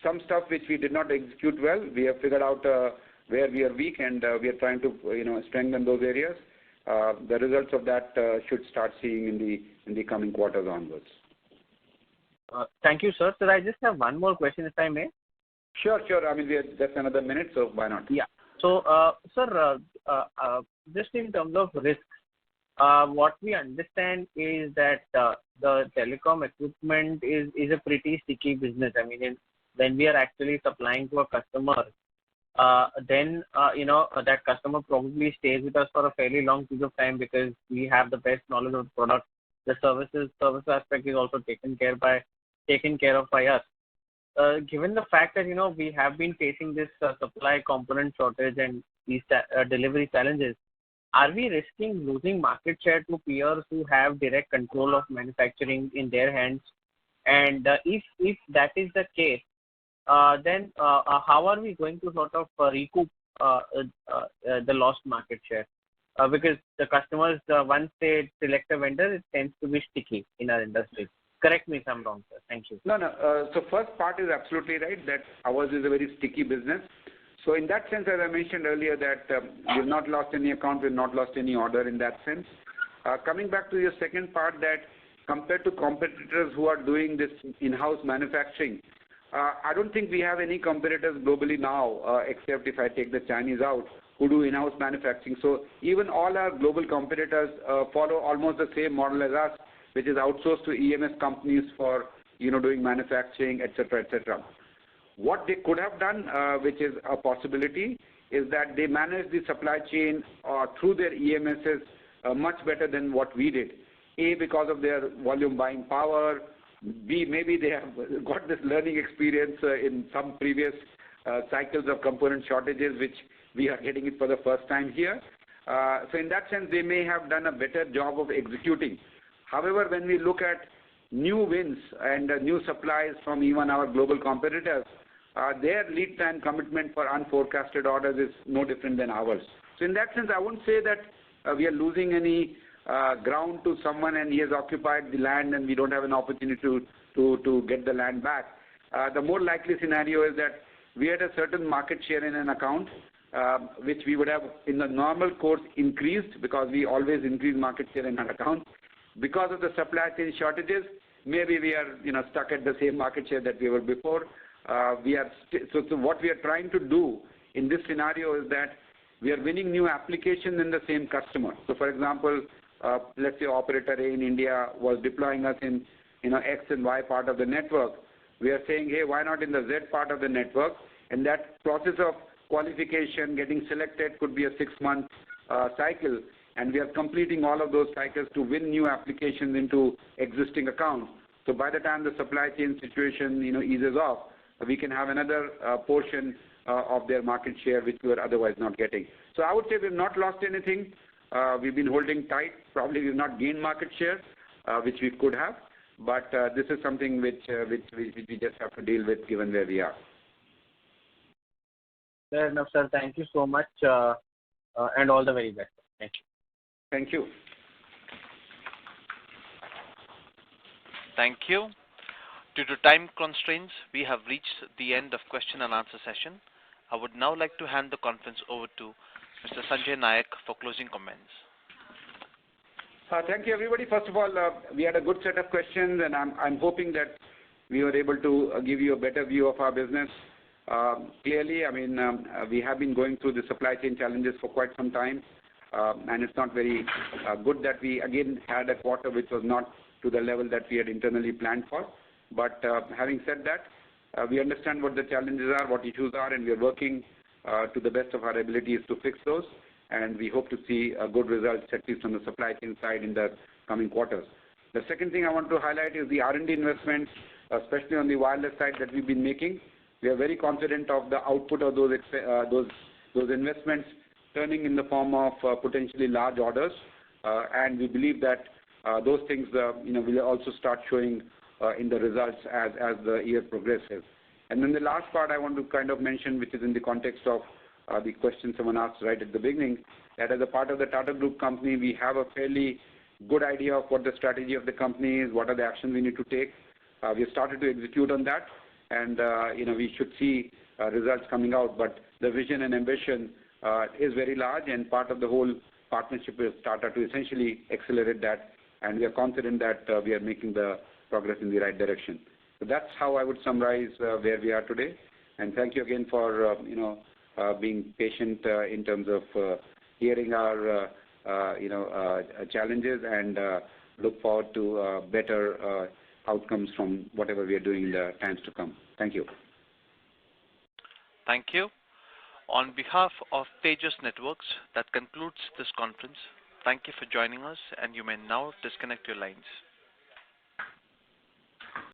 some stuff which we did not execute well, we have figured out where we are weak and we are trying to, strengthen those areas. The results of that should start seeing in the coming quarters onwards. Thank you, sir. Sir, I just have one more question, if I may. Sure. I mean, we have just another minute, so why not? Yeah. So, sir, just in terms of risk, what we understand is that the telecom equipment is a pretty sticky business. I mean, when we are actually supplying to a customer, then that customer probably stays with us for a fairly long period of time because we have the best knowledge of the product. The service aspect is also taken care of by us. Given the fact that we have been facing this supply component shortage and these delivery challenges, are we risking losing market share to peers who have direct control of manufacturing in their hands? And if that is the case, then how are we going to sort of recoup the lost market share? Because the customers, once they select a vendor, it tends to be sticky in our industry. Correct me if I'm wrong, sir. Thank you. No. So first part is absolutely right that ours is a very sticky business. So in that sense, as I mentioned earlier, that we've not lost any account, we've not lost any order in that sense. Coming back to your second part, that compared to competitors who are doing this in-house manufacturing, I don't think we have any competitors globally now, except if I take the Chinese out, who do in-house manufacturing. So even all our global competitors follow almost the same model as us, which is outsourced to EMS companies for doing manufacturing, etc., etc. What they could have done, which is a possibility, is that they manage the supply chain through their EMSs much better than what we did. A, because of their volume buying power. B, maybe they have got this learning experience in some previous cycles of component shortages, which we are getting it for the first time here. So in that sense, they may have done a better job of executing. However, when we look at new wins and new supplies from even our global competitors, their lead time commitment for unforecasted orders is no different than ours. So in that sense, I wouldn't say that we are losing any ground to someone and he has occupied the land and we don't have an opportunity to get the land back. The more likely scenario is that we had a certain market share in an account, which we would have in the normal course increased, because we always increase market share in an account. Because of the supply chain shortages, maybe we are stuck at the same market share that we were before. So what we are trying to do in this scenario is that we are winning new applications in the same customer. So for example, let's say operator A in India was deploying us in X and Y part of the network. We are saying, hey, why not in the Z part of the network? And that process of qualification, getting selected could be a 6-month cycle, and we are completing all of those cycles to win new applications into existing accounts. So by the time the supply chain situation eases off, we can have another portion of their market share which we were otherwise not getting. So I would say we've not lost anything. We've been holding tight. Probably we've not gained market share, which we could have. But this is something which we just have to deal with given where we are. Fair enough, sir. Thank you so much, and all the very best. Thank you. Thank you. Thank you. Due to time constraints, we have reached the end of question and answer session. I would now like to hand the conference over to Mr. Sanjay Nayak for closing comments. Thank you, everybody. First of all, we had a good set of questions, and I'm hoping that we were able to give you a better view of our business. Clearly, we have been going through the supply chain challenges for quite some time, and it's not very good that we again had a quarter which was not to the level that we had internally planned for. But having said that, we understand what the challenges are, what issues are, and we are working to the best of our abilities to fix those. And we hope to see good results, at least on the supply chain side, in the coming quarters. The second thing I want to highlight is the R&D investments, especially on the wireless side that we've been making. We are very confident of the output of those investments turning in the form of potentially large orders, and we believe that those things will also start showing in the results as the year progresses. And then the last part I want to kind of mention, which is in the context of the question someone asked right at the beginning, that as a part of the Tata Group company, we have a fairly good idea of what the strategy of the company is, what are the actions we need to take. We have started to execute on that, and we should see results coming out. But the vision and ambition is very large, and part of the whole partnership with Tata to essentially accelerate that, and we are confident that we are making the progress in the right direction. So that's how I would summarize where we are today. And thank you again for being patient in terms of hearing our challenges, and look forward to better outcomes from whatever we are doing in the times to come. Thank you. Thank you. On behalf of Tejas Networks, that concludes this conference. Thank you for joining us, and you may now disconnect your lines.